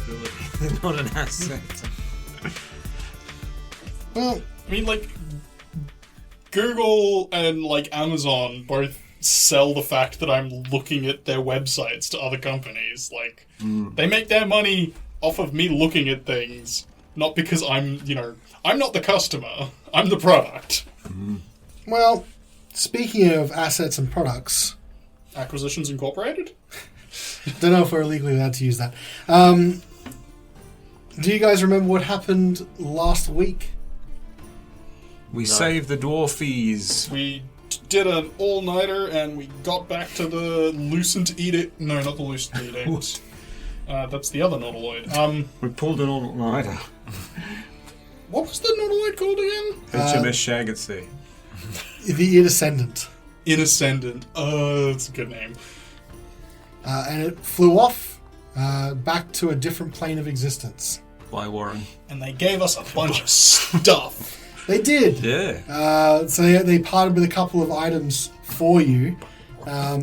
liability, not an asset. Well, I mean, like, Google and, like, Amazon both sell the fact that I'm looking at their websites to other companies. Like, they make their money off of me looking at things, not because I'm not the customer, I'm the product. well, speaking of assets and products... Acquisitions Incorporated? Don't know if we're legally allowed to use that. Do you guys remember what happened last week? We saved the dwarfies. We did an all-nighter and we got back to the Lucent Edict. No, not the Lucent Edict. That's the other nautiloid. We pulled an all-nighter. What was the nautiloid called again? HMS Shagatsea. The Indescendant. Inascendant. That's a good name. And it flew off back to a different plane of existence. By Warren. And they gave us a bunch of stuff. They did. Yeah. So they parted with a couple of items for you,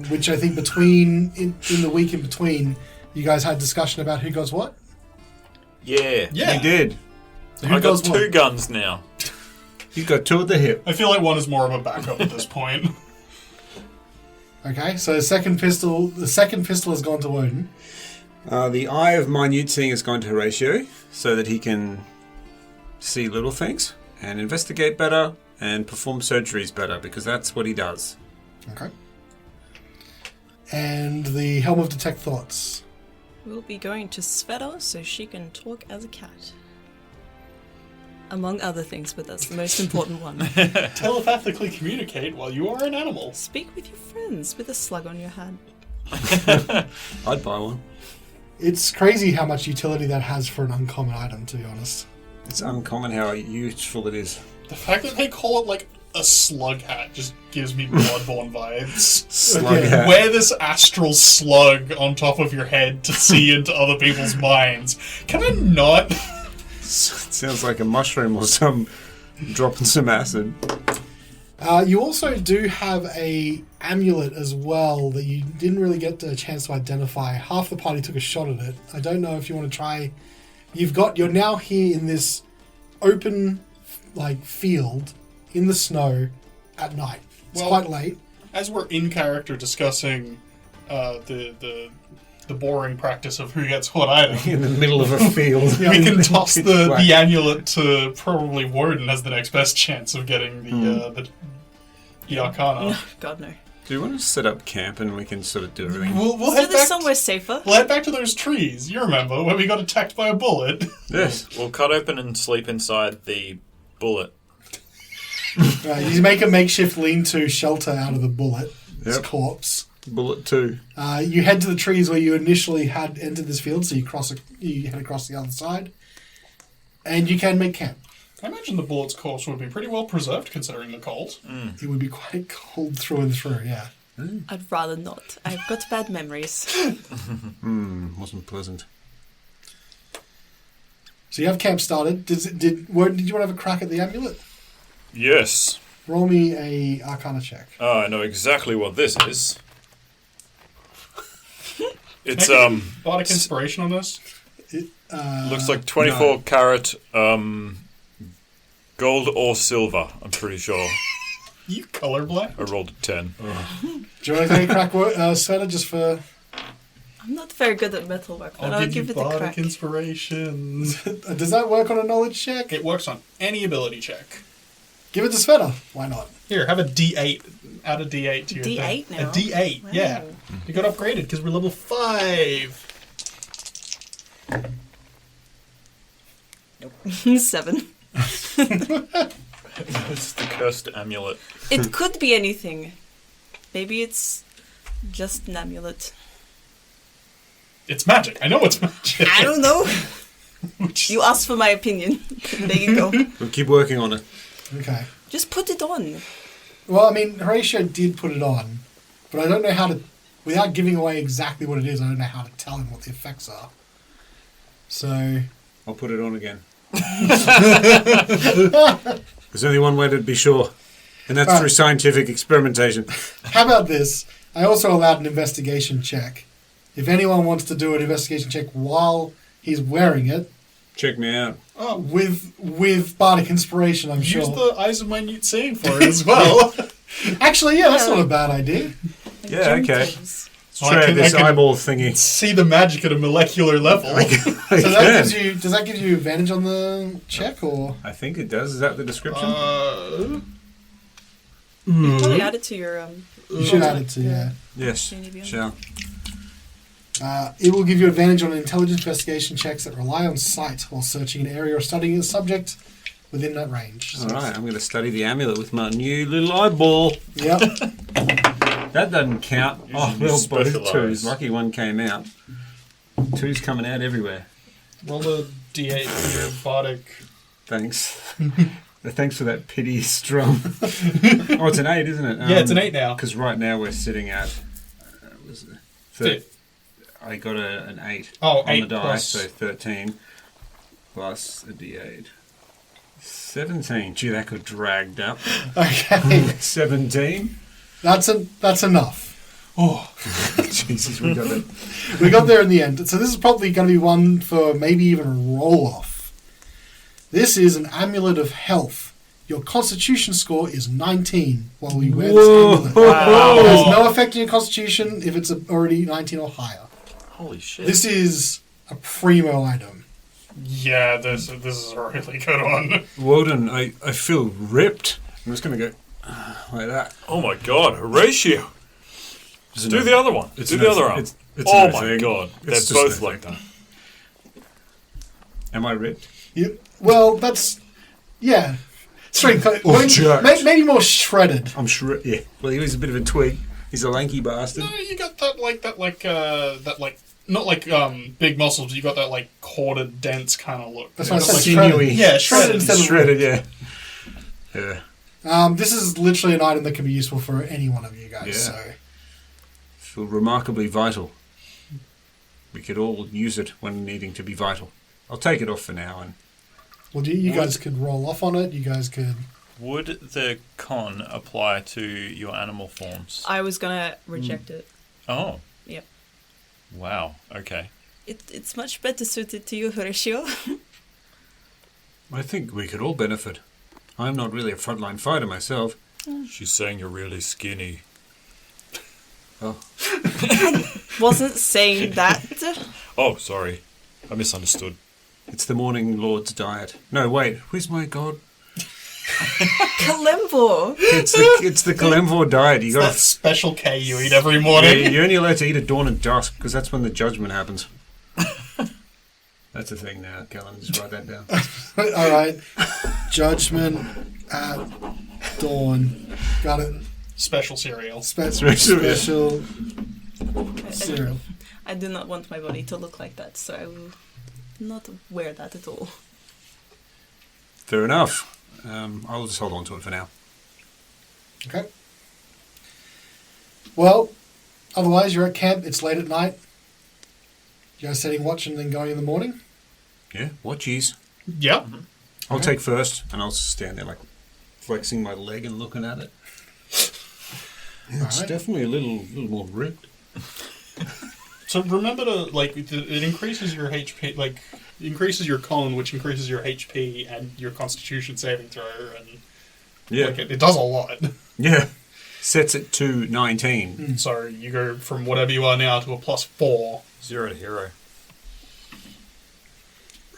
which I think in the week in between, you guys had discussion about who goes what? Yeah. Yeah. We did. So who I got goes two what? guns now. You got two at the hip. I feel like one is more of a backup at this point. Okay, so the second pistol has gone to Wodun. The Eye of Minute Seeing has gone to Horacio, so that he can see little things and investigate better and perform surgeries better, because that's what he does. Okay. And the Helm of Detect Thoughts. We'll be going to Svieta so she can talk as a cat. Among other things, but that's the most important one. Telepathically communicate while you are an animal. Speak with your friends with a slug on your head. I'd buy one. It's crazy how much utility that has for an uncommon item, to be honest. It's uncommon how useful it is. The fact that they call it like a slug hat just gives me Bloodborne vibes. Slug Okay. hat. Wear this astral slug on top of your head to see into other people's minds. Can I not? Sounds like a mushroom or some dropping some acid. You also do have a amulet as well that you didn't really get a chance to identify. Half the party took a shot at it. I don't know if you want to try. You're now here in this open field in the snow at night. It's quite late. As we're in character discussing the boring practice of who gets what item, In the middle of a field. Yeah, we can toss Pitch the black. amulet to probably Wodun as the next best chance of getting the Arcana. God, no. Do you want to set up camp and we can sort of do everything? We'll So head there's back. somewhere safer. We'll head back to those trees. You remember when we got attacked by a bullet? Yes. We'll cut open and sleep inside the bullet. You make a makeshift lean-to shelter out of the bullet. Its Yep. corpse. Bullet 2. You head to the trees where you initially had entered this field, so you head across the other side, and you can make camp. I imagine the bullet's corpse would be pretty well preserved considering the cold. It would be quite cold through and through, yeah. I'd rather not. I've got bad memories. Wasn't pleasant. So you have camp started. Did you want to have a crack at the amulet? Yes. Roll me a Arcana check. Oh, I know exactly what this is. It's Bardic inspiration on this. looks like 24 carat gold or silver. I'm pretty sure. You colorblind? I rolled a 10. Do you want to take a crack, Sveta, just for... I'm not very good at metalwork, but I'll give it a Bardic crack. inspiration. Does that work on a knowledge check? It works on any ability check. Give it to Sveta. Why not? Here, have a D8. Add a D8 to your D8 thing. now? A D8, Wow. yeah. You got upgraded because we're level 5. 7. It's the cursed amulet. It could be anything. Maybe it's just an amulet. It's magic. I know it's magic. I don't know. Which- You asked for my opinion. There you go. We'll keep working on it. Okay. Just put it on. Well, I mean, Horatio did put it on, but I don't know how to... Without giving away exactly what it is, I don't know how to tell him what the effects are. So... I'll put it on again. There's only one way to be sure, and that's through scientific experimentation. How about this? I also allowed an investigation check. If anyone wants to do an investigation check while He's wearing it Check me out. Oh, with bardic inspiration, I'm use sure. the Eyes of Minute Seeing for it as well. Actually, yeah, that's not a bad idea. Like Yeah, gem okay. things. I Try can- this I can- eyeball thingy. See the magic at a molecular level. I So can. does that give you advantage on the check, or I think it does. Is that the description? You probably add it to your you should add it to Yes. Maybe. Shall. It will give you advantage on intelligence investigation checks that rely on sight while searching an area or studying a subject within that range. All right, I'm going to study the amulet with my new little eyeball. Yep. That doesn't count. Using Oh, your well, special both twos. eyes. Lucky one came out. Two's coming out everywhere. Roll a D8 for your bardic. Thanks. Thanks for that pity strum. Oh, it's an 8, isn't it? Yeah, it's an 8 now. Because right now we're sitting at... was it Fifth. I got an 8 Oh, on 8 the die, plus. so 13 plus a D8. 17. Gee, that could dragged up. Okay. 17. That's enough. Oh, Jesus, we got it. We got there in the end. So this is probably going to be one for maybe even a roll-off. This is an amulet of health. Your constitution score is 19 while we wear this amulet. Wow. There's no effect on your constitution if it's already 19 or higher. Holy shit. This is a primo item. Yeah, this is a really good one. Wodun, I feel ripped. I'm just going to go like that. Oh my god, Horacio. It's Do the other one. It's Do no- the other arm. it's Oh no my thing. god. They're It's just both no like thing. that. Am I ripped? Well, that's... Yeah. Strength. jerked. Maybe more shredded. I'm sure. Yeah. Well, he was a bit of a twig. He's a lanky bastard. No, you got not like big muscles. But you got that like corded, dense kind of look. That's why I Got, said like, shredded. Sinewy. Yeah, shredded instead of Shredded, yeah. Yeah. This is literally an item that can be useful for any one of you guys. Yeah. So Feel remarkably vital. We could all use it when needing to be vital. I'll take it off for now. And well, you guys could roll off on it. You guys could. Would the con apply to your animal forms? I was gonna reject it. Oh. Yep. Wow. Okay. It's much better suited to you, Horacio. I think we could all benefit. I'm not really a frontline fighter myself. She's saying you're really skinny. Oh, Wasn't saying that. Oh, sorry. I misunderstood. it's the morning lord's diet. No, wait. Who's my god? Kalembo. It's the Kalemvor diet. You That got special K you eat every to. morning. You're only allowed to eat at dawn and dusk because that's when the judgment happens. That's a thing now, Callan. Just write that down. All right. Judgment at dawn. Got it. Special cereal. Special, yeah. Special cereal. I do not want my body to look like that, so I will not wear that at all. Fair enough. I'll just hold on to it for now. Okay. Well, otherwise you're at camp. It's late at night. You guys setting watch and then going in the morning. Yeah, watchies. Yep. I'll take first, and I'll stand there like flexing my leg and looking at it. Yeah, it's Alright. definitely a little more ripped. So remember to it increases your HP, increases your con, which increases your HP and your Constitution saving throw, and Yeah, it does a lot. yeah. Sets it to 19. So you go from whatever you are now to a +4. 0 to hero.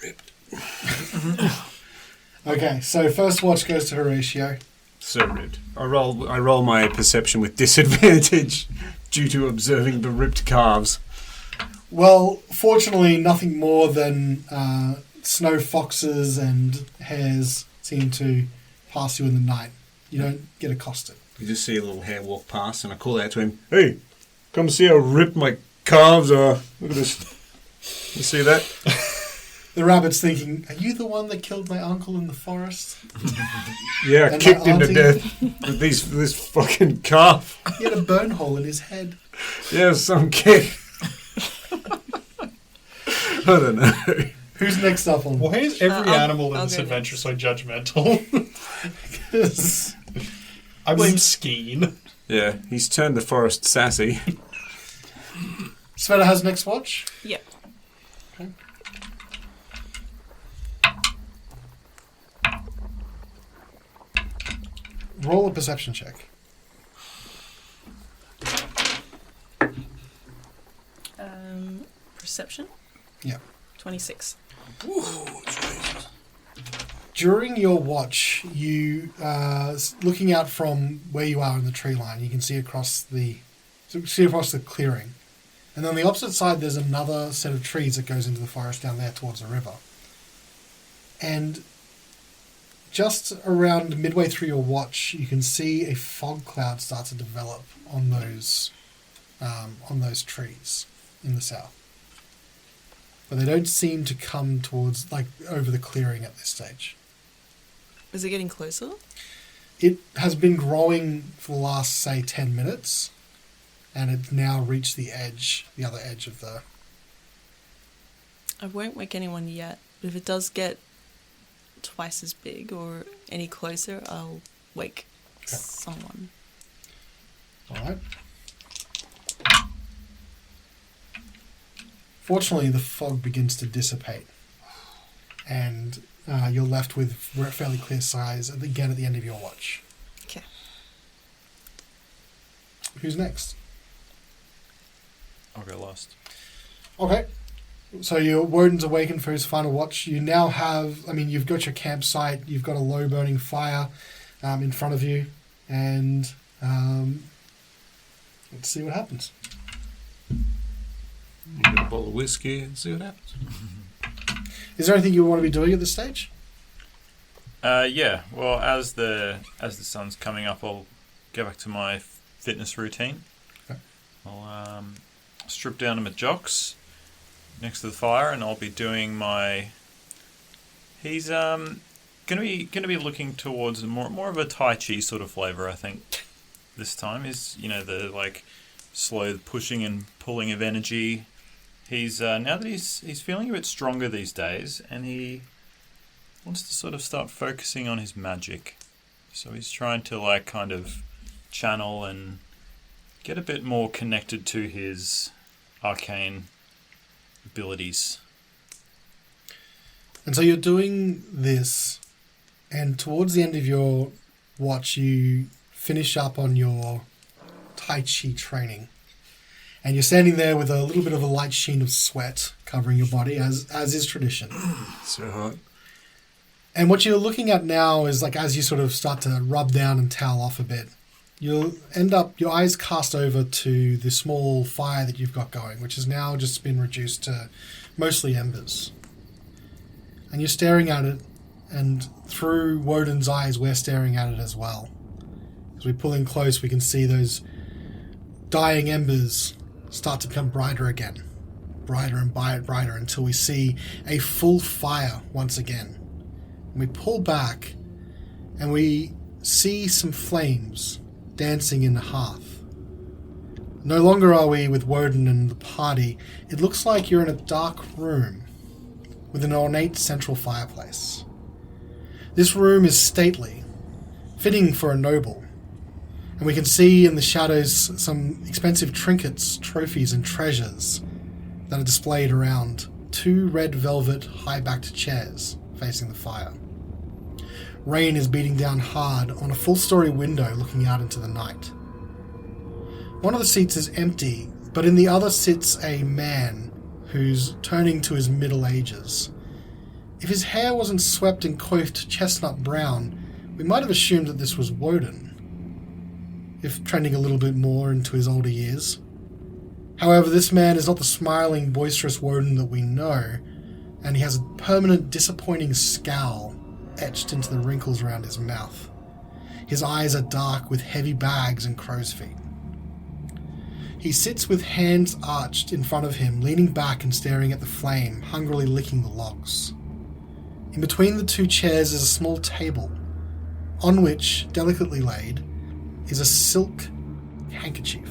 Ripped. Okay, so first watch goes to Horatio. So ripped. I roll my perception with disadvantage due to observing the ripped calves. Well, fortunately, nothing more than snow foxes and hares seem to pass you in the night. You don't get accosted. You just see a little hare walk past, and I call out to him, "Hey, come see how ripped my calves are. Look at this. You see that?" The rabbit's thinking, "Are you the one that killed my uncle in the forest? Yeah, I And kicked my him to auntie? death with this fucking calf. He had a burn hole in his head." Yeah, some kid. I don't know. Who's next up on? Well, here's every animal in I'll this go adventure so judgmental. I blame Skeen. Yeah, he's turned the forest sassy. Svieta has next watch. Yep. Roll a perception check. Perception? Yeah. 26. Ooh, Jesus. During your watch, you looking out from where you are in the tree line, you can see across the clearing, and on the opposite side, there's another set of trees that goes into the forest down there towards the river. And just around midway through your watch, you can see a fog cloud start to develop on those trees in the south. But they don't seem to come towards, like, over the clearing at this stage. Is it getting closer? It has been growing for the last, say, 10 minutes, and it's now reached the other edge of the... I won't wake anyone yet, but if it does get twice as big or any closer, I'll wake someone. All right. Fortunately, the fog begins to dissipate, and you're left with fairly clear skies again at the end of your watch. Okay. Who's next? I'll go last. Okay. So Wodun's awakened for his final watch. You now have, you've got your campsite, you've got a low burning fire in front of you, and let's see what happens. You get a bottle of whiskey and see what happens. Is there anything you want to be doing at this stage? Yeah. Well, as the sun's coming up, I'll go back to my fitness routine. Okay. I'll strip down to my jocks next to the fire, and I'll be doing my. He's gonna be looking towards more of a Tai Chi sort of flavor, I think. This time is the like slow pushing and pulling of energy. He's now that he's feeling a bit stronger these days, and he wants to sort of start focusing on his magic. So he's trying to like kind of channel and get a bit more connected to his arcane abilities. And so you're doing this, and towards the end of your watch, you finish up on your Tai Chi training. And you're standing there with a little bit of a light sheen of sweat covering your body, as is tradition. So hot. And what you're looking at now is, like, as you sort of start to rub down and towel off a bit, you'll end up, your eyes cast over to the small fire that you've got going, which has now just been reduced to mostly embers. And you're staring at it, and through Wodun's eyes, we're staring at it as well. As we pull in close, we can see those dying embers start to become brighter again. Brighter and brighter until we see a full fire once again. And we pull back and we see some flames dancing in the hearth. No longer are we with Wodun and the party. It looks like you're in a dark room with an ornate central fireplace. This room is stately, fitting for a noble. And we can see in the shadows some expensive trinkets, trophies, and treasures that are displayed around 2 red velvet high-backed chairs facing the fire. Rain is beating down hard on a full-story window looking out into the night. One of the seats is empty, but in the other sits a man who's turning to his middle ages. If his hair wasn't swept and coiffed chestnut brown, we might have assumed that this was Wodun, if trending a little bit more into his older years. However, this man is not the smiling, boisterous Wodun that we know, and he has a permanent, disappointing scowl etched into the wrinkles around his mouth. His eyes are dark with heavy bags and crow's feet. He sits with hands arched in front of him, leaning back and staring at the flame, hungrily licking the logs. In between the 2 chairs is a small table, on which, delicately laid, is a silk handkerchief.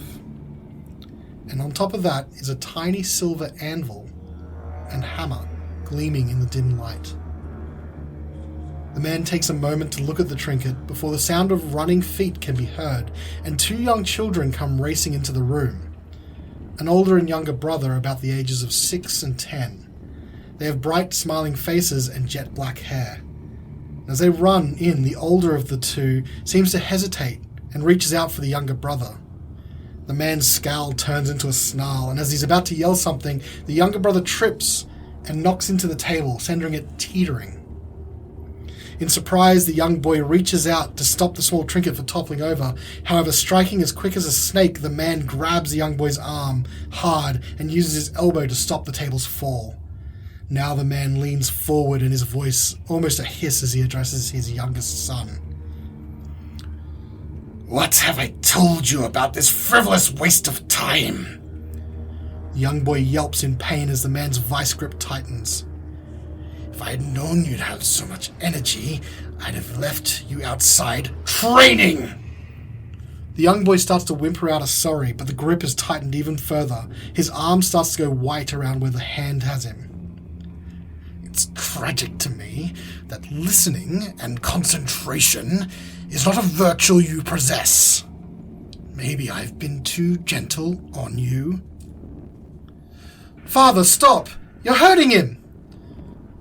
And on top of that is a tiny silver anvil and hammer gleaming in the dim light. The man takes a moment to look at the trinket before the sound of running feet can be heard, and 2 young children come racing into the room. An older and younger brother about the ages of 6 and 10. They have bright, smiling faces and jet black hair. As they run in, the older of the two seems to hesitate and reaches out for the younger brother. The man's scowl turns into a snarl, and as he's about to yell something, the younger brother trips and knocks into the table, sending it teetering. In surprise, the young boy reaches out to stop the small trinket from toppling over. However, striking as quick as a snake, the man grabs the young boy's arm hard and uses his elbow to stop the table's fall. Now the man leans forward and his voice almost a hiss as he addresses his youngest son. "What have I told you about this frivolous waste of time?" The young boy yelps in pain as the man's vice grip tightens. "If I had known you'd have so much energy, I'd have left you outside training!" The young boy starts to whimper out a sorry, but the grip is tightened even further. His arm starts to go white around where the hand has him. "It's tragic to me that listening and concentration is not a virtue you possess. Maybe I've been too gentle on you." "Father, stop! You're hurting him!"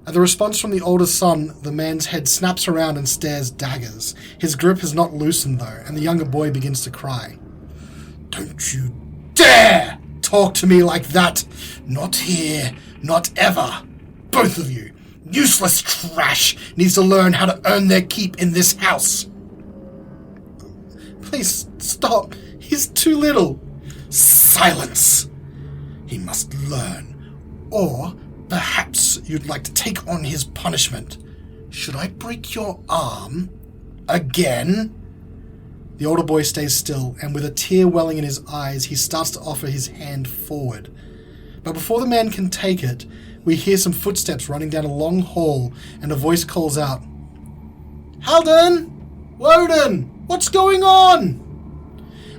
At the response from the older son, the man's head snaps around and stares daggers. His grip has not loosened though, and the younger boy begins to cry. "Don't you dare talk to me like that! Not here, not ever! Both of you, useless trash, needs to learn how to earn their keep in this house!" "Please, stop! He's too little!" "Silence! He must learn, or perhaps you'd like to take on his punishment. Should I break your arm again?" The older boy stays still, and with a tear welling in his eyes, he starts to offer his hand forward. But before the man can take it, we hear some footsteps running down a long hall, and a voice calls out, "Haldun! Wodun! What's going on?"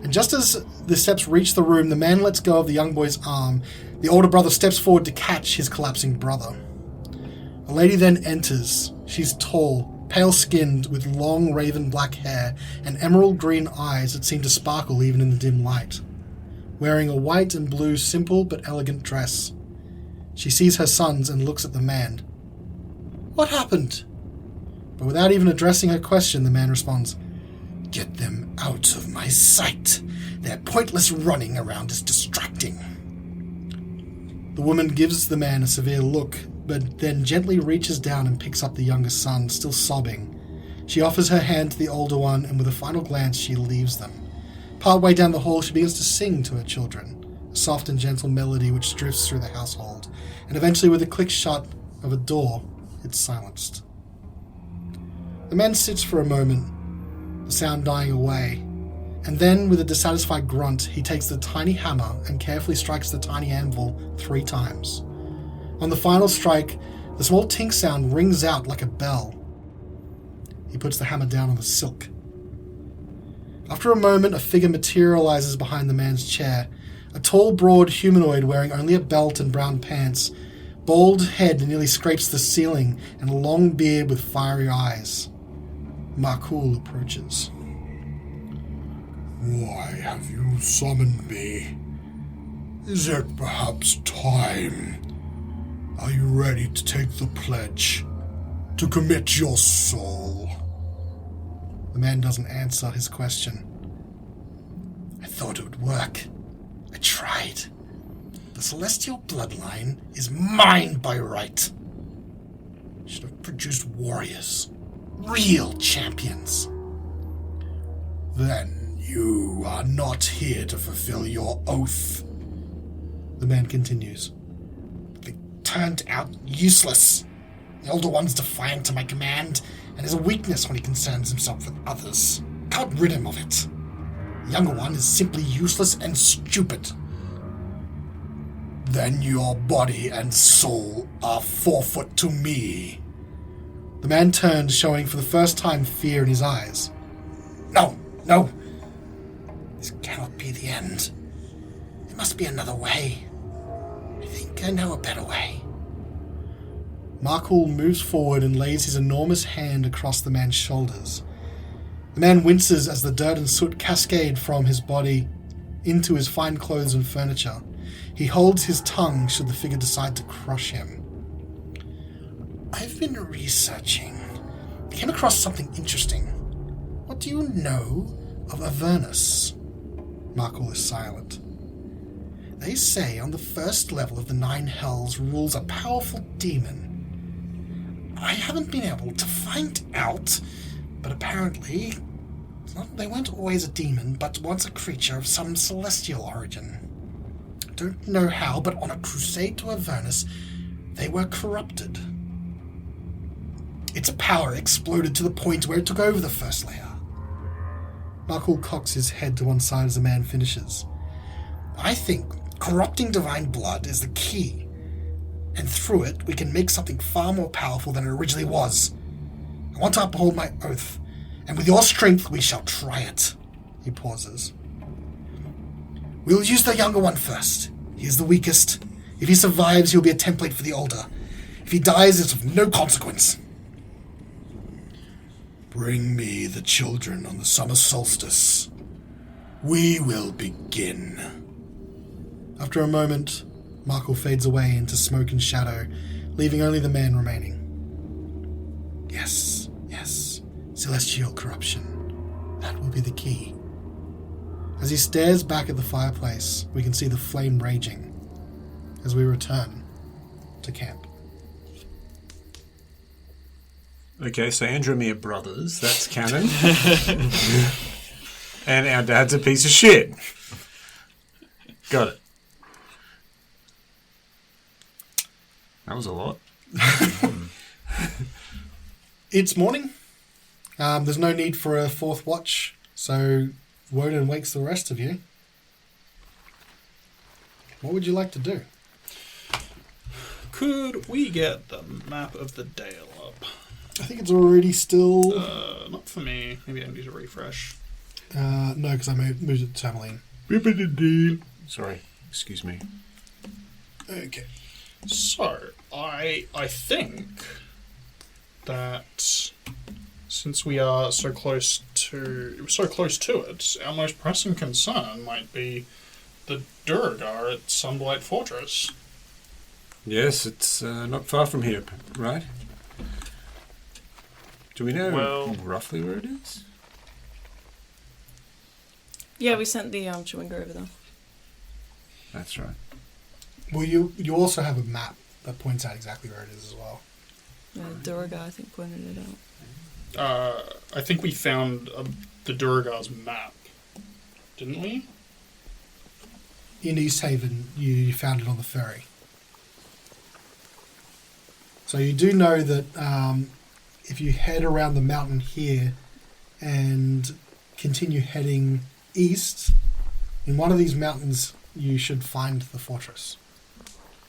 And just as the steps reach the room, the man lets go of the young boy's arm. The older brother steps forward to catch his collapsing brother. A lady then enters. She's tall, pale-skinned, with long raven black hair and emerald green eyes that seem to sparkle even in the dim light. Wearing a white and blue simple but elegant dress. She sees her sons and looks at the man. "What happened?" But without even addressing her question, the man responds, "Get them out of my sight. Their pointless running around is distracting." The woman gives the man a severe look, but then gently reaches down and picks up the youngest son, still sobbing. She offers her hand to the older one, and with a final glance she leaves them. Partway down the hall she begins to sing to her children, a soft and gentle melody which drifts through the household, and eventually with a click shut of a door, it's silenced. The man sits for a moment, the sound dying away, and then, with a dissatisfied grunt, he takes the tiny hammer and carefully strikes the tiny anvil 3 times. On the final strike, the small tink sound rings out like a bell. He puts the hammer down on the silk. After a moment, a figure materializes behind the man's chair, a tall, broad humanoid wearing only a belt and brown pants. Bald head nearly scrapes the ceiling, and a long beard with fiery eyes. MacLeod approaches. "Why have you summoned me? Is it perhaps time? Are you ready to take the pledge? To commit your soul?" The man doesn't answer his question. "I thought it would work. I tried. The celestial bloodline is mine by right. Should have produced warriors. Real champions." "Then you are not here to fulfill your oath," the man continues. "They turned out useless. The older one's defiant to my command, and has a weakness when he concerns himself with others. Can't rid him of it. The younger one is simply useless and stupid." "Then your body and soul are forfeit to me." The man turns, showing for the first time fear in his eyes. No. This cannot be the end. There must be another way. I think I know a better way." MacLeod moves forward and lays his enormous hand across the man's shoulders. The man winces as the dirt and soot cascade from his body into his fine clothes and furniture. He holds his tongue should the figure decide to crush him. "I've been researching came across something interesting. What do you know of Avernus? Markle is silent. They say on the first level of the 9 hells rules a powerful demon. I haven't been able to find out, but apparently they weren't always a demon, but once a creature of some celestial origin. Don't know how, but on a crusade to Avernus, they were corrupted. Its power exploded to the point where it took over the first layer. Markle cocks his head to one side as the man finishes. I think corrupting divine blood is the key, and through it we can make something far more powerful than it originally was. I want to uphold my oath, and with your strength we shall try it. He pauses. We'll use the younger one first. He is the weakest. If he survives, he'll be a template for the older. If he dies, it's of no consequence. Bring me the children on the summer solstice. We will begin. After a moment, Markle fades away into smoke and shadow, leaving only the man remaining. Yes, celestial corruption. That will be the key. As he stares back at the fireplace, we can see the flame raging as we return to camp. Okay, so Andromeda brothers, that's canon. And our dad's a piece of shit. Got it. That was a lot. It's morning. There's no need for a fourth watch, so Wodun wakes the rest of you. What would you like to do? Could we get the map of the Dale up? I think it's already still... Not for me. Maybe I need to refresh. no, because I moved it to Chardalyn. Sorry, excuse me. Okay. So, I think that since we are so close to it, our most pressing concern might be the Duragar at Sunblight Fortress. Yes, it's not far from here, right? Do we know roughly where it is? Yeah, we sent the Chewinga over there. That's right. Well, you also have a map that points out exactly where it is as well. Duragar, I think, pointed it out. I think we found the Duragar's map, didn't we? In East Haven, you found it on the ferry. So you do know that if you head around the mountain here and continue heading east, in one of these mountains you should find the fortress.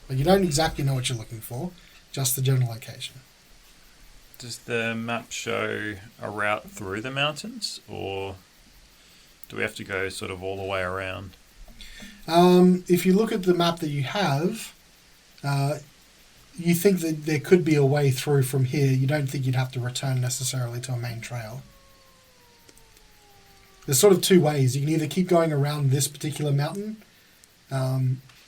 But you don't exactly know what you're looking for, just the general location. Does the map show a route through the mountains, or do we have to go sort of all the way around? If you look at the map that you have, you think that there could be a way through from here. You don't think you'd have to return necessarily to a main trail. There's sort of two ways. You can either keep going around this particular mountain,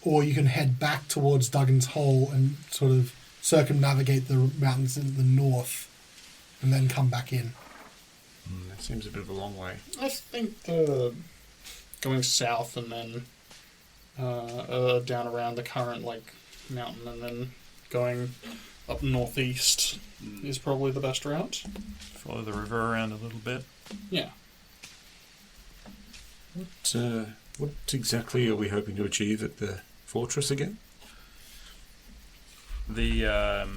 or you can head back towards Duggan's Hole and sort of circumnavigate the mountains in the north and then come back in. That seems a bit of a long way. I think going south and then down around the current mountain and then going up northeast is probably the best route. Follow the river around a little bit. Yeah. What exactly are we hoping to achieve at the fortress again? The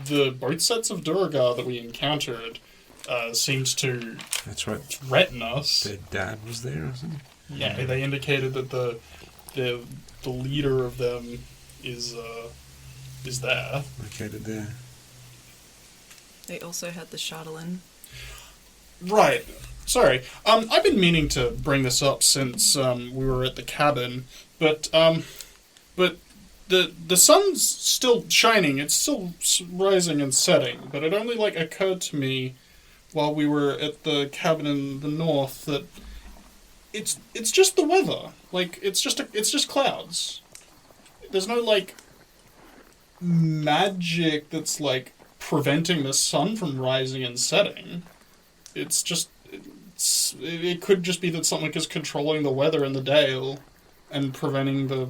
both sets of Duragar that we encountered seems to That's right. threaten us. Their dad was there or something? Yeah, they indicated that the leader of them is there. Located there. They also had the Chardalyn. Right. Sorry. I've been meaning to bring this up since we were at the cabin, but the sun's still shining. It's still rising and setting, but it only occurred to me while we were at the cabin in the north that it's just the weather. It's just clouds. There's no magic that's preventing the sun from rising and setting. It could just be that something is controlling the weather in the Dale and preventing the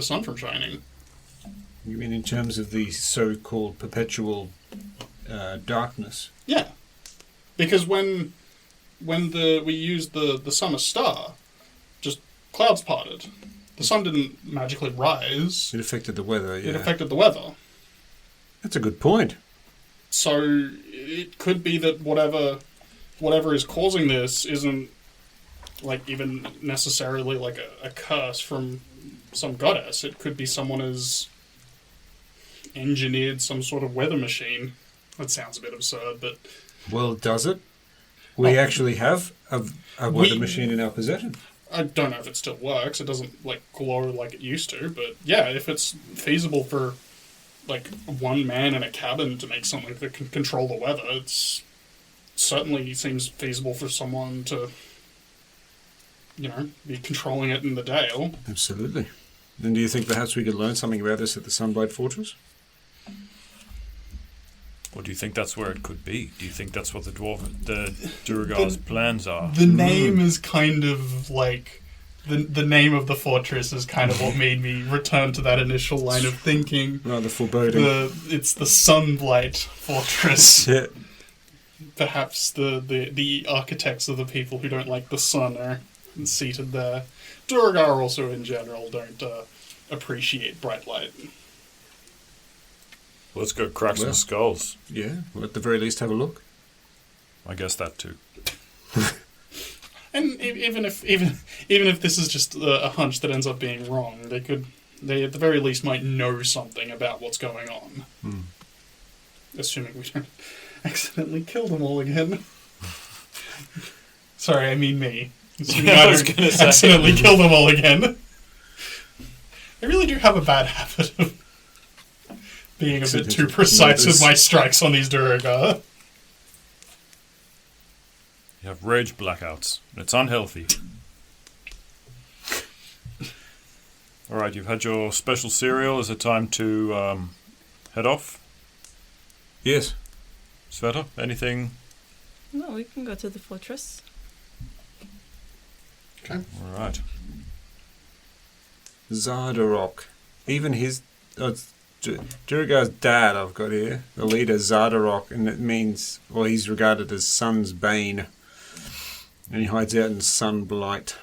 sun from shining. You mean in terms of the so-called perpetual darkness? Yeah, because when we used the summer star, just clouds parted. The sun didn't magically rise. It affected the weather, yeah. It affected the weather. That's a good point. So it could be that whatever is causing this isn't like even necessarily like a curse from some goddess. It could be someone has engineered some sort of weather machine. That sounds a bit absurd, but... Well, does it? We actually have a weather machine in our possession. I don't know if it still works. It doesn't, like, glow like it used to, but yeah, if it's feasible for, like, one man in a cabin to make something that can control the weather, it's certainly seems feasible for someone to, be controlling it in the Dale. Absolutely. And do you think perhaps we could learn something about this at the Sunblight Fortress? Or do you think that's where it could be? Do you think that's what the Duragar's plans are? The name is kind of like... The name of the fortress is kind of what made me return to that initial line of thinking. Rather foreboding. It's the Sunblight Fortress. Yeah. Perhaps the architects of the people who don't like the sun are seated there. Duragar also, in general, don't appreciate bright light. Let's go crack some skulls. Yeah, well, at the very least have a look. I guess that too. And even if this is just a hunch that ends up being wrong, they at the very least might know something about what's going on. Assuming we don't accidentally kill them all again. Sorry, I mean me. Assuming I don't accidentally kill them all again. I really do have a bad habit of being a bit too precise with my strikes on these Duragar. You have rage blackouts. It's unhealthy. Alright, you've had your special cereal. Is it time to head off? Yes. Svieta, anything? No, we can go to the fortress. Okay. Alright. Zardarok. Even his... Duragar's dad I've got here, the leader Zardarok, and it means, well, he's regarded as sun's bane. And he hides out in sunblight.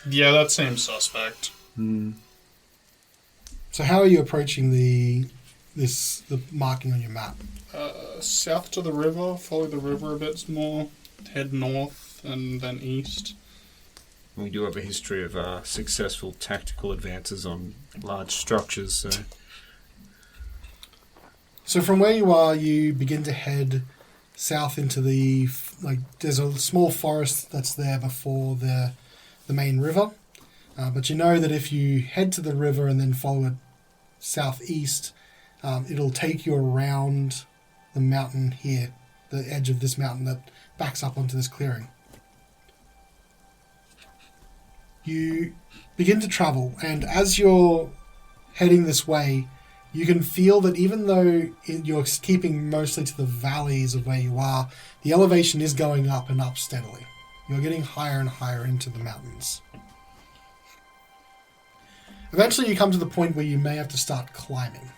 Yeah, that seems suspect. So how are you approaching the marking on your map? South to the river, follow the river a bit more, head north, and then east. We do have a history of successful tactical advances on large structures. So from where you are, you begin to head south into the... there's a small forest that's there before the main river. But you know that if you head to the river and then follow it southeast, it'll take you around the mountain here, the edge of this mountain that backs up onto this clearing. You begin to travel, and as you're heading this way, you can feel that even though you're keeping mostly to the valleys of where you are, the elevation is going up and up steadily. You're getting higher and higher into the mountains. Eventually you come to the point where you may have to start climbing.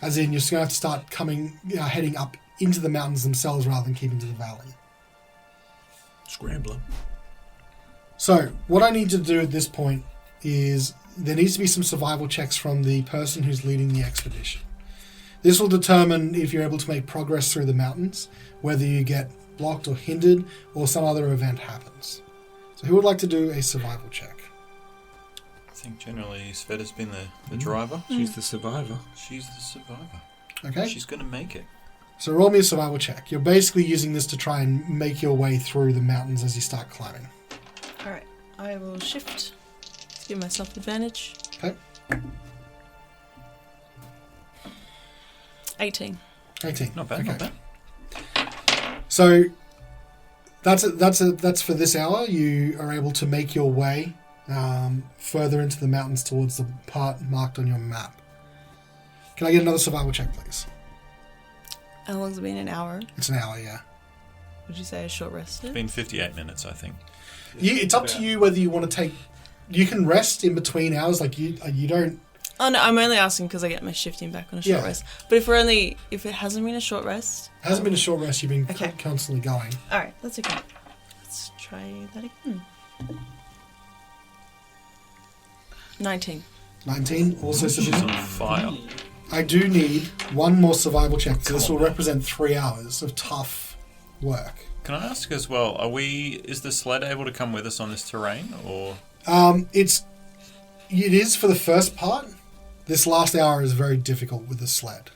As in, you're just going to have to start heading up into the mountains themselves rather than keeping to the valley. Scrambler. So, what I need to do at this point is there needs to be some survival checks from the person who's leading the expedition. This will determine if you're able to make progress through the mountains, whether you get blocked or hindered, or some other event happens. So who would like to do a survival check? I think generally Sveta's been the driver. She's the survivor. She's the survivor. Okay. She's going to make it. So roll me a survival check. You're basically using this to try and make your way through the mountains as you start climbing. Alright, I will shift to give myself advantage. Okay. 18. 18. Not bad, Okay. not bad. So that's for this hour. You are able to make your way further into the mountains towards the part marked on your map. Can I get another survival check, please? How long's it been? An hour? It's an hour, yeah. Would you say a short rest? It's been 58 minutes, I think. It's up to you whether you want to take... You can rest in between hours, like you don't... Oh no, I'm only asking because I get my shifting back on a short Yeah. rest. But if it hasn't been a short rest... Hasn't been a short rest, you've been Okay. constantly going. Alright, that's okay. Let's try that again. 19. 19, also She's sufficient. on fire. I do need one more survival check, so this will represent 3 hours of tough work. Can I ask as well, is the sled able to come with us on this terrain, or... It is for the first part. This last hour is very difficult with the sled.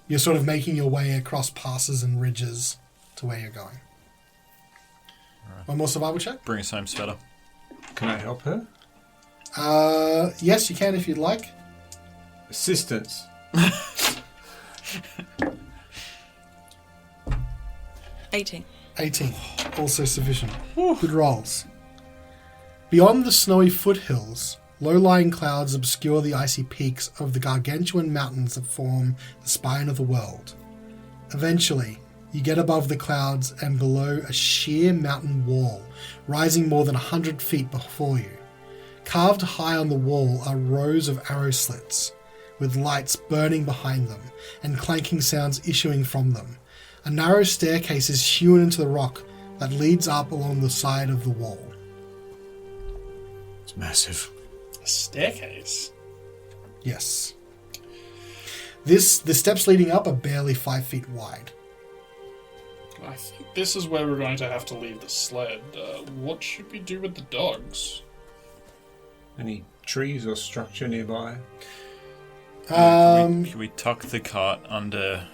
You're sort of making your way across passes and ridges to where you're going. Right. One more survival check? Bring us home, Svieta. Can I help her? Yes, you can if you'd like. Assistance. 18. 18, also sufficient. Good rolls. Beyond the snowy foothills, low-lying clouds obscure the icy peaks of the gargantuan mountains that form the spine of the world. Eventually, you get above the clouds and below a sheer mountain wall, rising more than 100 feet before you. Carved high on the wall are rows of arrow slits, with lights burning behind them and clanking sounds issuing from them. A narrow staircase is hewn into the rock that leads up along the side of the wall. It's massive. A staircase. Yes. The steps leading up are barely 5 feet wide. I think this is where we're going to have to leave the sled. What should we do with the dogs? Any trees or structure nearby? Can we tuck the cart under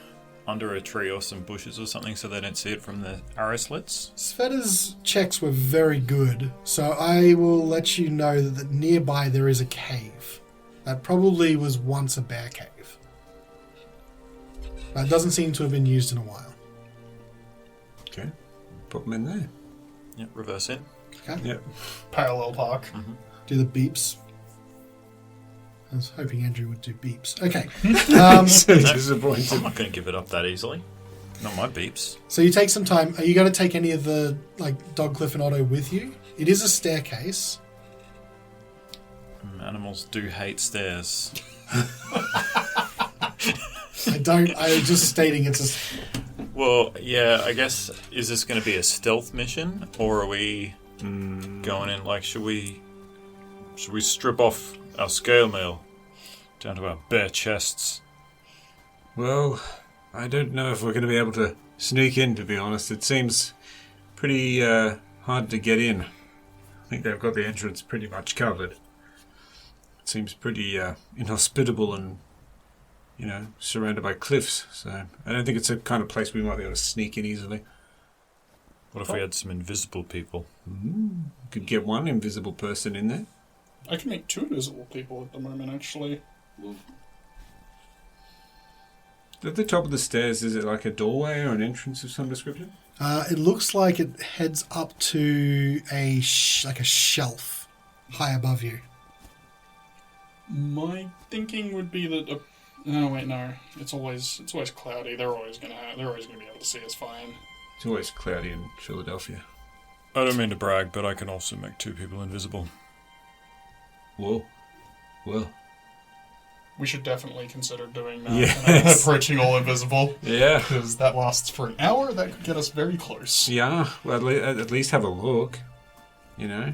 a tree or some bushes or something so they don't see it from the arrow slits? Sveta's checks were very good, so I will let you know that nearby there is a cave. That probably was once a bear cave. But it doesn't seem to have been used in a while. Okay. Put them in there. Yep, reverse in. Okay? Yep. Parallel park. Do the beeps. I was hoping Andrew would do beeps. Okay. So I'm disappointed. not going to give it up that easily. Not my beeps. So you take some time. Are you going to take any of the Dogcliff and Otto with you? It is a staircase. Animals do hate stairs. I'm just stating it's a... Well, yeah, I guess, is this going to be a stealth mission? Or are we going in, should we strip off our scale mail down to our bare chests? Well, I don't know if we're going to be able to sneak in, to be honest. It seems pretty hard to get in. I think they've got the entrance pretty much covered. It seems pretty inhospitable and, surrounded by cliffs. So I don't think it's a kind of place we might be able to sneak in easily. What if we had some invisible people? Could get one invisible person in there. I can make 2 invisible people at the moment, actually. At the top of the stairs, is it like a doorway or an entrance of some description? It looks like it heads up to a shelf high above you. My thinking would be that. Oh wait, no. It's always cloudy. They're always gonna be able to see us fine. It's always cloudy in Philadelphia. I don't mean to brag, but I can also make 2 people invisible. Whoa. Well. We should definitely consider doing that. Yes. And approaching all invisible. Yeah. Because that lasts for an hour. That could get us very close. Yeah. Well, at least have a look. Yeah.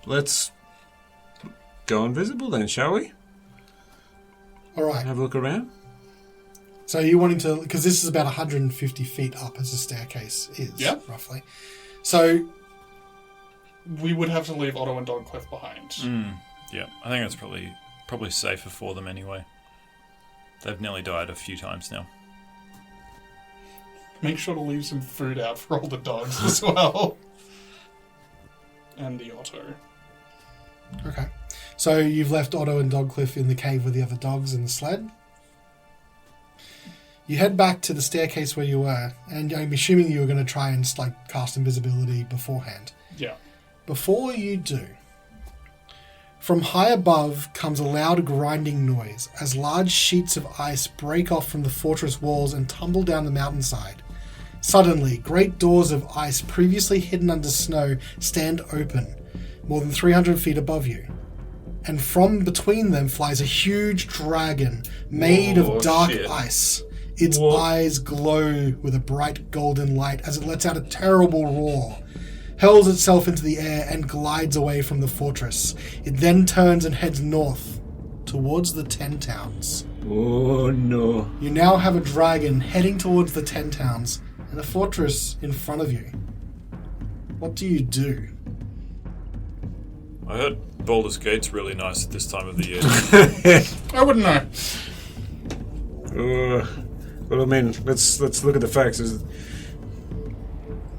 Let's go invisible then, shall we? All right. Have a look around. So you wanting to... Because this is about 150 feet up as a staircase is, Yep. roughly. So... We would have to leave Otto and Dogcliff behind. Yeah, I think that's probably safer for them anyway. They've nearly died a few times now. Make sure to leave some food out for all the dogs as well. And the Otto. Okay. So you've left Otto and Dogcliff in the cave with the other dogs and the sled. You head back to the staircase where you were, and I'm assuming you were going to try and cast invisibility beforehand. Yeah. Before you do, From high above comes a loud grinding noise as large sheets of ice break off from the fortress walls and tumble down the mountainside. Suddenly, great doors of ice previously hidden under snow stand open, more than 300 feet above you. And from between them flies a huge dragon made Whoa, of dark shit. ice. Its Whoa. eyes glow with a bright golden light as it lets out a terrible roar, hurls itself into the air and glides away from the fortress. It then turns and heads north towards the 10 towns. Oh no. You now have a dragon heading towards the 10 towns and a fortress in front of you. What do you do? I heard Baldur's Gate's really nice at this time of the year. I wouldn't know. Well, I mean, let's look at the facts.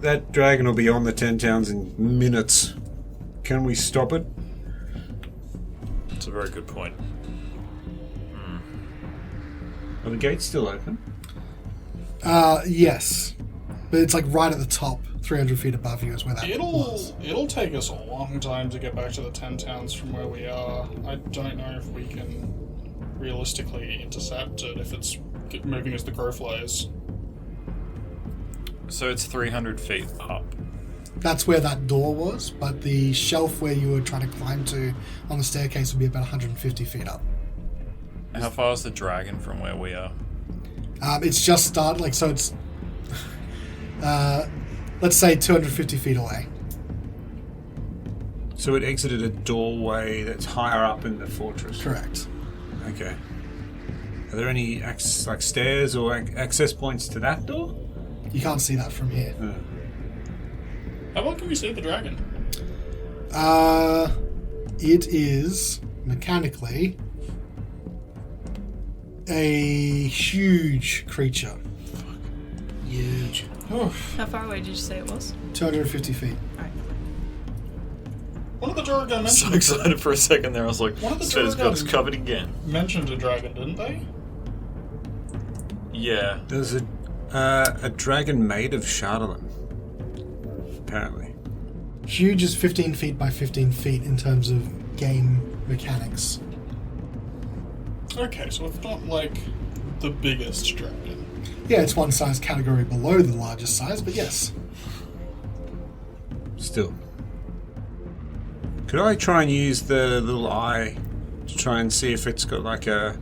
That dragon will be on the 10 towns in minutes. Can we stop it? That's a very good point. Are the gates still open? Yes. But it's like right at the top, 300 feet above you is where that was. It'll take us a long time to get back to the 10 towns from where we are. I don't know if we can realistically intercept it if it's moving as the crow flies. So it's 300 feet up. That's where that door was, but the shelf where you were trying to climb to on the staircase would be about 150 feet up. How far is the dragon from where we are? It's just started, so it's, let's say 250 feet away. So it exited a doorway that's higher up in the fortress. Correct. Okay. Are there any stairs or access points to that door? You can't see that from here. How long can we see the dragon? It is, mechanically, a huge creature. Huge. How far away did you say it was? 250 feet. Alright. One of the Durgan So mentioned excited for a second there. I was like, One of the so it's got us Durgan- covered again. mentioned a dragon, didn't they? Yeah. There's a dragon made of Chardalyn. Apparently. Huge is 15 feet by 15 feet in terms of game mechanics. Okay, so it's not like the biggest dragon. Yeah, it's one size category below the largest size, but yes. Still. Could I try and use the little eye to try and see if it's got like a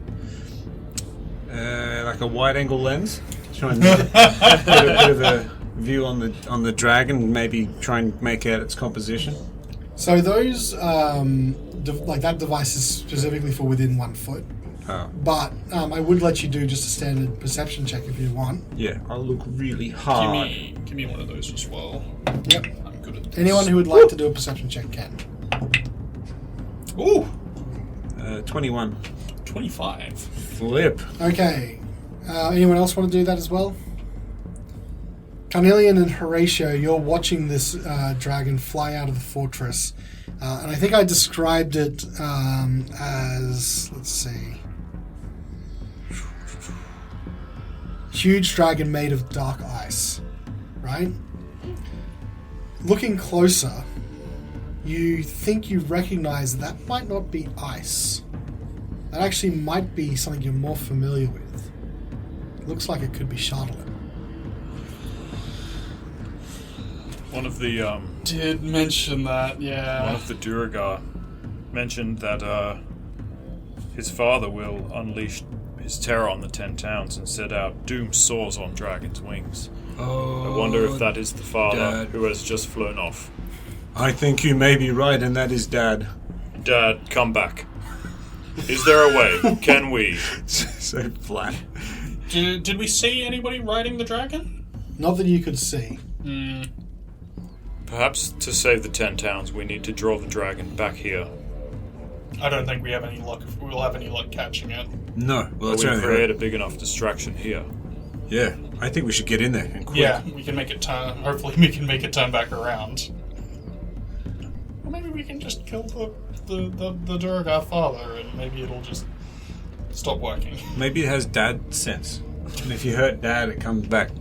wide angle lens? Try and get a bit of a view on the dragon, maybe try and make out its composition. So those, that device is specifically for within 1 foot. Oh. But I would let you do just a standard perception check if you want. Yeah, I'll look really hard. Give me one of those as well. Yep. I'm good at this. Anyone who would like to do a perception check can. Ooh! 21. 25. Flip. Okay. Anyone else want to do that as well? Carnelian and Horacio, you're watching this dragon fly out of the fortress. And I think I described it as, let's see, huge dragon made of dark ice, right? Looking closer, you think you recognize that might not be ice. That actually might be something you're more familiar with. It looks like it could be Chardalyn. One of the Did mention that, yeah. one of the Duragar mentioned that his father will unleash his terror on the 10 towns and set out doom soars on dragon's wings. Oh, I wonder if that is the father Dad. who has just flown off. I think you may be right, and that is Dad. Dad, come back. Is there a way? Can we? So flat. Did we see anybody riding the dragon? Not that you could see. Perhaps to save the 10 towns, we need to draw the dragon back here. I don't think we have any luck. We'll have any luck catching it. No, well, But that's we only create right. a big enough distraction here. Yeah, I think we should get in there and quick. Yeah, we can make it turn. Hopefully, we can make it turn back around. Or maybe we can just kill the Durgar father, and maybe it'll just stop working. Maybe it has Dad sense, and if you hurt Dad, it comes back.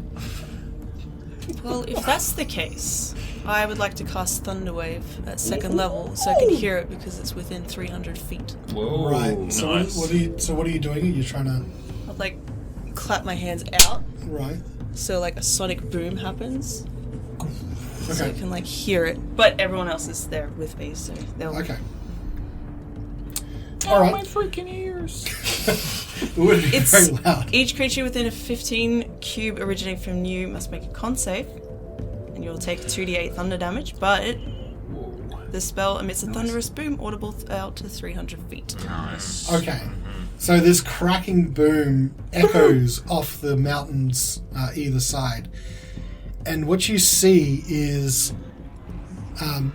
Well, if that's the case, I would like to cast Thunderwave at 2nd level so I can hear it because it's within 300 feet. Whoa. Right. So nice. what are you doing? Are you trying to... I'd like clap my hands out Right. so like a sonic boom happens. So Okay. you can like hear it. But everyone else is there with me, so they'll... Okay. Alright. my freaking ears. It would be It's very loud. each creature within a 15 cube originating from you must make a con save, and you'll take 2d8 thunder damage. But the spell emits a thunderous boom audible out to 300 feet. Nice. Okay. So this cracking boom echoes off the mountains either side. And what you see is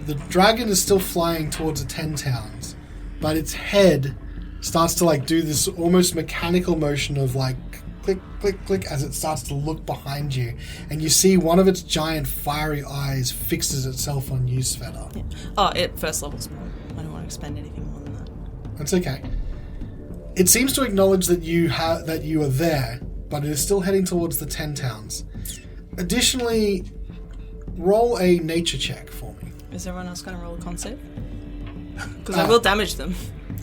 the dragon is still flying towards the 10 towns, but its head starts to like do this almost mechanical motion of like click, click, click as it starts to look behind you. And you see one of its giant fiery eyes fixes itself on you, Svieta. Yeah. Oh, it first level spell. I don't want to expend anything more than that. That's okay. It seems to acknowledge that you are there, but it is still heading towards the 10 towns. Additionally, roll a nature check for me. Is everyone else going to roll a con save? Because I will damage them.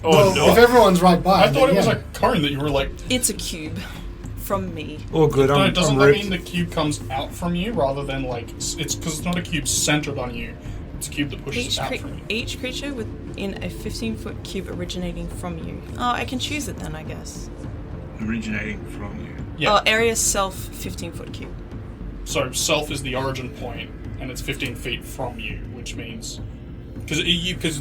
Oh, Well, no. if everyone's right by, I thought then it was yeah. a cone that you were like. It's a cube from me. All good. No, I'm doesn't that ripped. mean the cube comes out from you rather than like it's because it's not a cube centered on you. It's a cube that pushes out from you. Each creature within a 15-foot cube originating from you. Oh, I can choose it then, I guess. Originating from you. Yeah. Oh, area self 15-foot cube. So self is the origin point, and it's 15 feet from you, which means because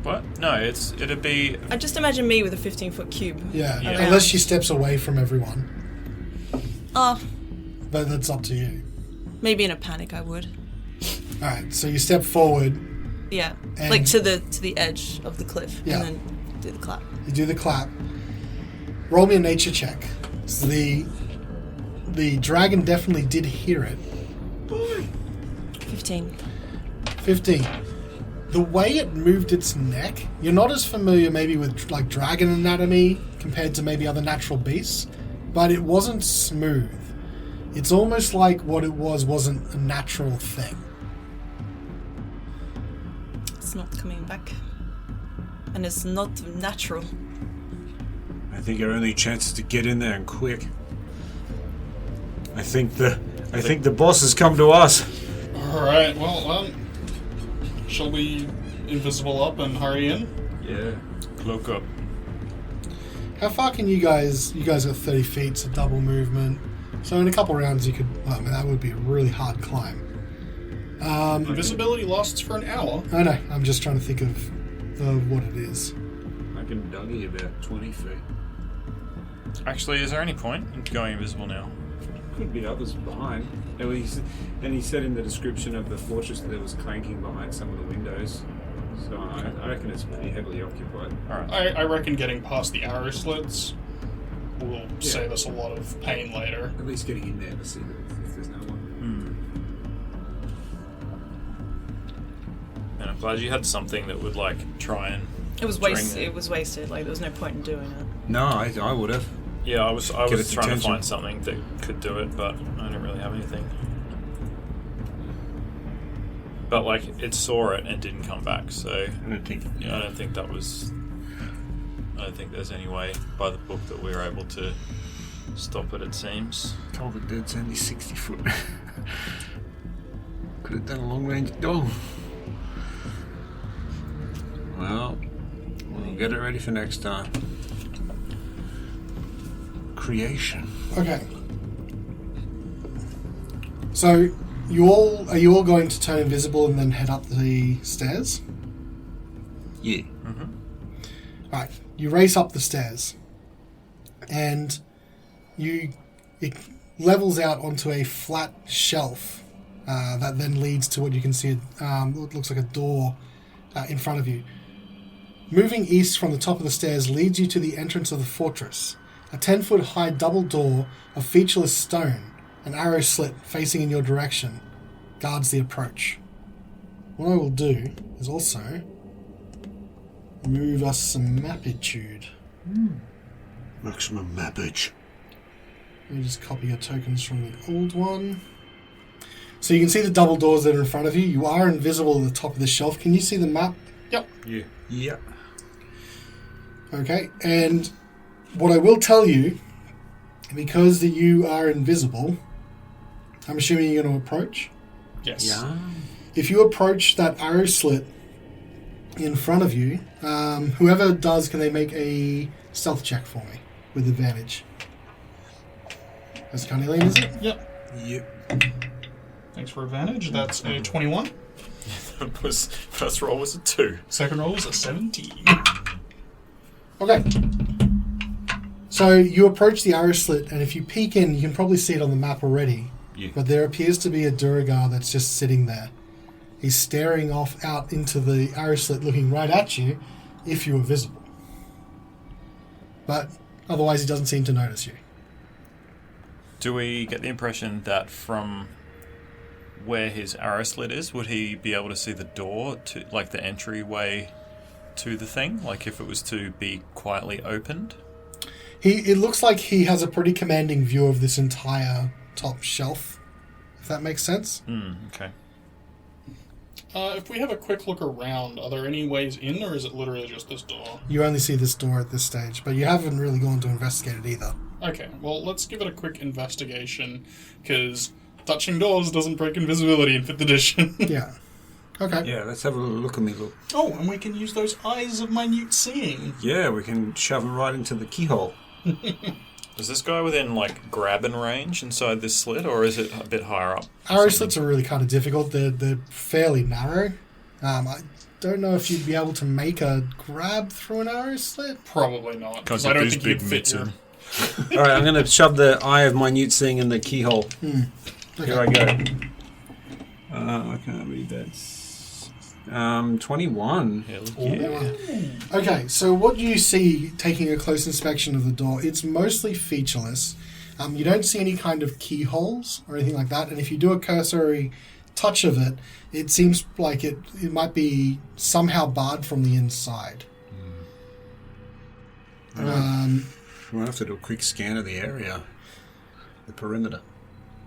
What? No, it'd be. I just imagine me with a 15-foot cube. Yeah, Yeah. unless she steps away from everyone. Oh, But that's up to you. maybe in a panic I would. Alright, so you step forward, Yeah, And- like to the edge of the cliff, Yeah. and then do the clap. you do the clap. Roll me a nature check. So the dragon definitely did hear it. 15. 15. The way it moved its neck, you're not as familiar maybe with like dragon anatomy compared to maybe other natural beasts, but it wasn't smooth. It's almost like what it wasn't a natural thing. It's not coming back, and it's not natural. I think our only chance is to get in there and quick. I think the boss has come to us. all right. Well, shall we invisible up and hurry in? Yeah. Cloak up. How far can you guys? You guys got 30 feet, so double movement. So in a couple rounds you could. Well, I mean, that would be a really hard climb. Invisibility lasts for an hour. I know. I'm just trying to think of what it is. I can doggy about 20 feet. Actually, is there any point in going invisible now? Could be others behind. And he said in the description of the fortress that there was clanking behind some of the windows. So I reckon it's pretty heavily occupied. Alright. I reckon getting past the arrow slits will save us a lot of pain later. At least getting in there to see if there's no one. And I'm glad you had something that would like try and. It was During wasted. the- It was wasted. Like there was no point in doing it. No, I would have. Yeah, I was Get its trying attention. to find something that could do it, but I didn't really have anything. But like it saw it and didn't come back, so I don't think. yeah, I don't think there's any way by the book that we were able to stop it. It seems. Told the dude's only 60 foot. Could have done a long range dog. Well, we'll get it ready for next time. Creation. Okay. So are you all going to turn invisible and then head up the stairs? Yeah. Right. You race up the stairs, and it levels out onto a flat shelf that then leads to what you can see. What looks like a door in front of you. Moving east from the top of the stairs leads you to the entrance of the fortress. A 10-foot high double door of featureless stone, an arrow slit facing in your direction, guards the approach. What I will do is also move us some mapitude. Maximum mappage. Let me just copy your tokens from the old one. So you can see the double doors that are in front of you. You are invisible at the top of the shelf. Can you see the map? Yep. Yeah. Yeah. Okay, and what I will tell you, because that you are invisible, I'm assuming you're going to approach. Yes. Yeah. If you approach that arrow slit in front of you, whoever does, can they make a stealth check for me with advantage? That's Carnelian, is it? Yep. Yep. Thanks for advantage. That's a 21. First roll was a 2. Second roll is a 17. Okay. So you approach the arrow slit, and if you peek in, you can probably see it on the map already. Yeah. But there appears to be a Duragar that's just sitting there. He's staring off out into the arrow slit, looking right at you, if you are visible. But otherwise, he doesn't seem to notice you. Do we get the impression that from where his arrow slit is, would he be able to see the door to, like the entryway to the thing? Like if it was to be quietly opened? It looks like he has a pretty commanding view of this entire top shelf, if that makes sense. Okay. If we have a quick look around, are there any ways in, or is it literally just this door? You only see this door at this stage, but you haven't really gone to investigate it either. Okay, well, let's give it a quick investigation, because touching doors doesn't break invisibility in 5th edition. Yeah. Okay. Yeah, let's have a little look at me. Look. Oh, and we can use those eyes of minute seeing. Yeah, we can shove them right into the keyhole. Is this guy within, like, grabbing range inside this slit, or is it a bit higher up? Arrow slits are really kind of difficult. They're fairly narrow. I don't know if you'd be able to make a grab through an arrow slit. Probably not, because Because I don't these think big you'd fit mitts your... in. All right, I'm going to shove the eye of minute seeing in the keyhole. Okay. Here I go. I can't read that. 21. Yeah. Okay, so what you see taking a close inspection of the door, it's mostly featureless. You don't see any kind of keyholes or anything like that, and if you do a cursory touch of it, it seems like it might be somehow barred from the inside. We'll have to do a quick scan of the area, the perimeter.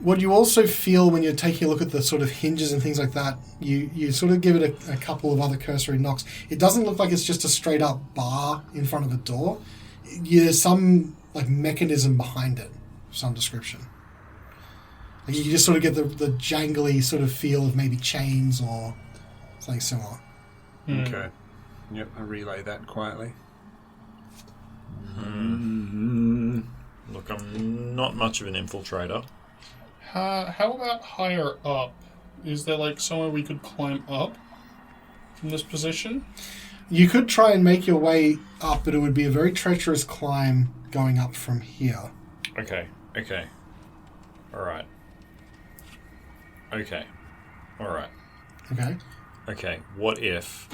What you also feel when you're taking a look at the sort of hinges and things like that, you sort of give it a couple of other cursory knocks. It doesn't look like it's just a straight up bar in front of a door. There's some like mechanism behind it, of some description. Like you just sort of get the jangly sort of feel of maybe chains or something similar. Okay. Yep, I relay that quietly. Look, I'm not much of an infiltrator. How about higher up? Is there, like, somewhere we could climb up from this position? You could try and make your way up, but it would be a very treacherous climb going up from here. Okay. Alright. Okay. Alright. Okay. What if...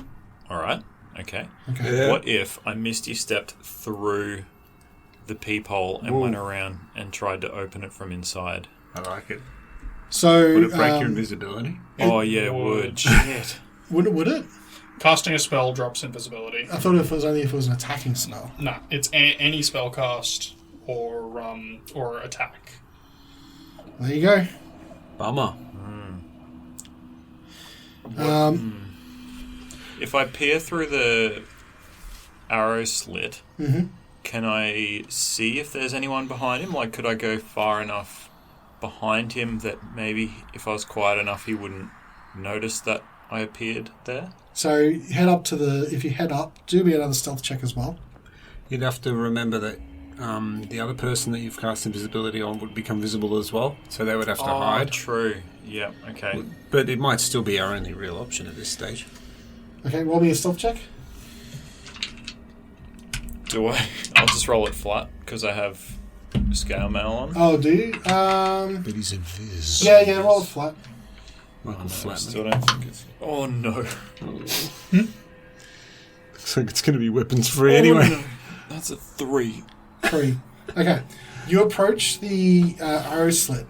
Alright. Okay. Okay. Yeah. What if I misty stepped through the peephole and went around and tried to open it from inside? I like it. So Would it break your invisibility? Oh, yeah, it would. Shit. would it? Casting a spell drops invisibility. I thought it was only if it was an attacking spell. Nah, it's any spell cast or attack. There you go. Bummer. If I peer through the arrow slit, can I see if there's anyone behind him? Like, could I go far enough behind him that maybe if I was quiet enough he wouldn't notice that I appeared there? So if you head up, do me another stealth check as well. You'd have to remember that the other person that you've cast invisibility on would become visible as well, so they would have to hide. True. Yeah, okay. But it might still be our only real option at this stage. Okay, roll me a stealth check. Do I? I'll just roll it flat, because I have scale mail on. Oh, do you? But he's invis. Yeah, roll it flat. Michael I flat. still don't think it's... Oh, no. So it's going to be weapons free anyway. No. That's a 3. 3. Okay. You approach the arrow slit,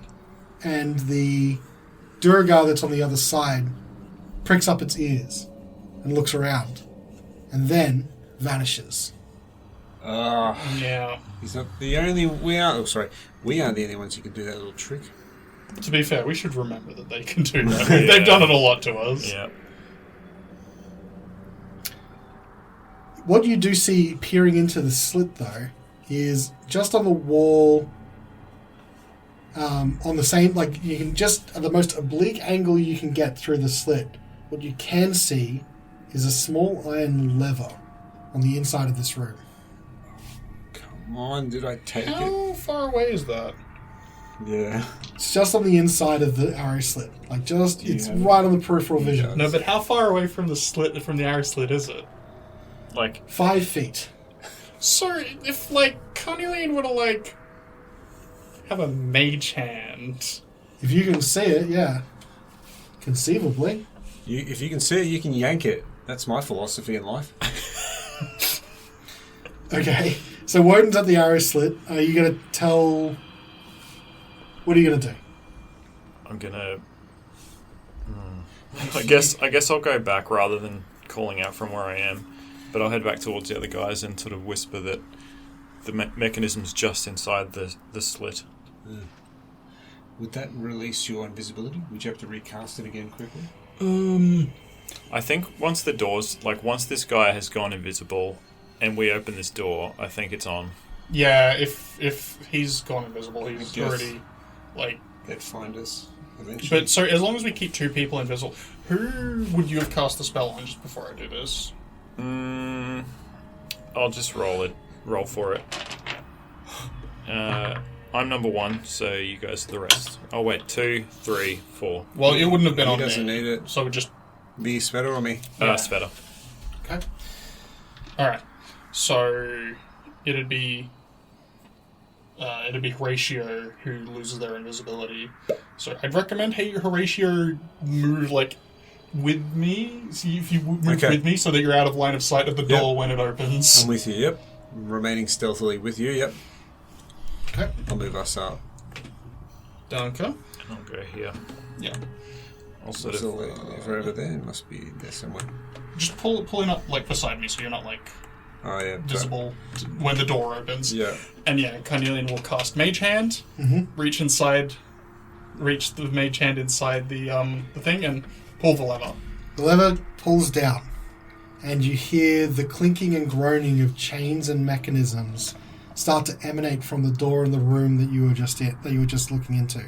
and the Duragar that's on the other side pricks up its ears and looks around, and then vanishes. Yeah. He's not the only. We aren't the only ones who can do that little trick. To be fair, we should remember that they can do that. They've done it a lot to us. Yeah. What you do see peering into the slit, though, is just on the wall, on the same, like, you can just, at the most oblique angle you can get through the slit, what you can see is a small iron lever on the inside of this room. Come on, did I take it? How far away is that? Yeah. It's just on the inside of the arrow slit. Like, just, it's right on the peripheral vision. No, but how far away from the arrow slit is it? Like 5 feet. So, if, like, Carnelian were to, like, have a mage hand... If you can see it, yeah. Conceivably. If you can see it, you can yank it. That's my philosophy in life. Okay, so Wodun's at the arrow slit. Are you going to tell... What are you going to do? I'm gonna. I guess I'll go back rather than calling out from where I am, but I'll head back towards the other guys and sort of whisper that the mechanism's just inside the slit. Would that release your invisibility? Would you have to recast it again quickly? I think once this guy has gone invisible, and we open this door, I think it's on. Yeah, if he's gone invisible, he's Yes. already, like... They'd find us eventually. But, so, as long as we keep 2 people invisible, who would you have cast the spell on just before I do this? I'll just roll for it. I'm number 1, so you guys are the rest. Oh wait, 2, 3, 4. Well, it wouldn't have been He on me. doesn't need it. So it would just... Be Svieta or me? That's better. Okay. Alright. So, it'd be Horacio who loses their invisibility. So I'd recommend Horacio move, like, with me. See if you move with me so that you're out of line of sight of the door when it opens. I'm with you, yep. Remaining stealthily with you, yep. Okay. I'll move us up. Dunker. And I'll go here. Yeah. I'll sort So of. if we're over there, it must be there somewhere. Just pulling up, like, beside me so you're not, like, Oh, yeah. visible when the door opens. Yeah. And yeah, Carnelian will cast Mage Hand, reach the Mage Hand inside the thing, and pull the lever. The lever pulls down, and you hear the clinking and groaning of chains and mechanisms start to emanate from the door in the room that you were just looking into.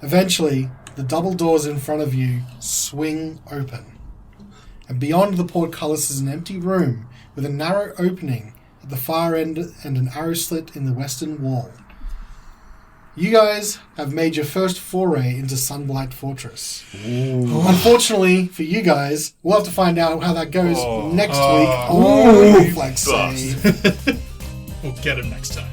Eventually, the double doors in front of you swing open, and beyond the portcullis is an empty room with a narrow opening at the far end and an arrow slit in the western wall. You guys have made your first foray into Sunblight Fortress. Ooh. Unfortunately for you guys, we'll have to find out how that goes next week on Reflex Save. We'll get him next time.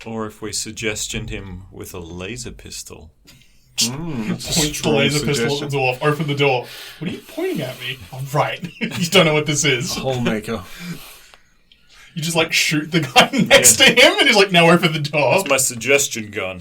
Or if we suggestioned him with a laser pistol. Point the laser pistol at the door. Open the door. What are you pointing at me? Oh, right. You don't know what this is. Homemaker. You just, like, shoot the guy next to him, and he's like, now open the door. That's my suggestion gun.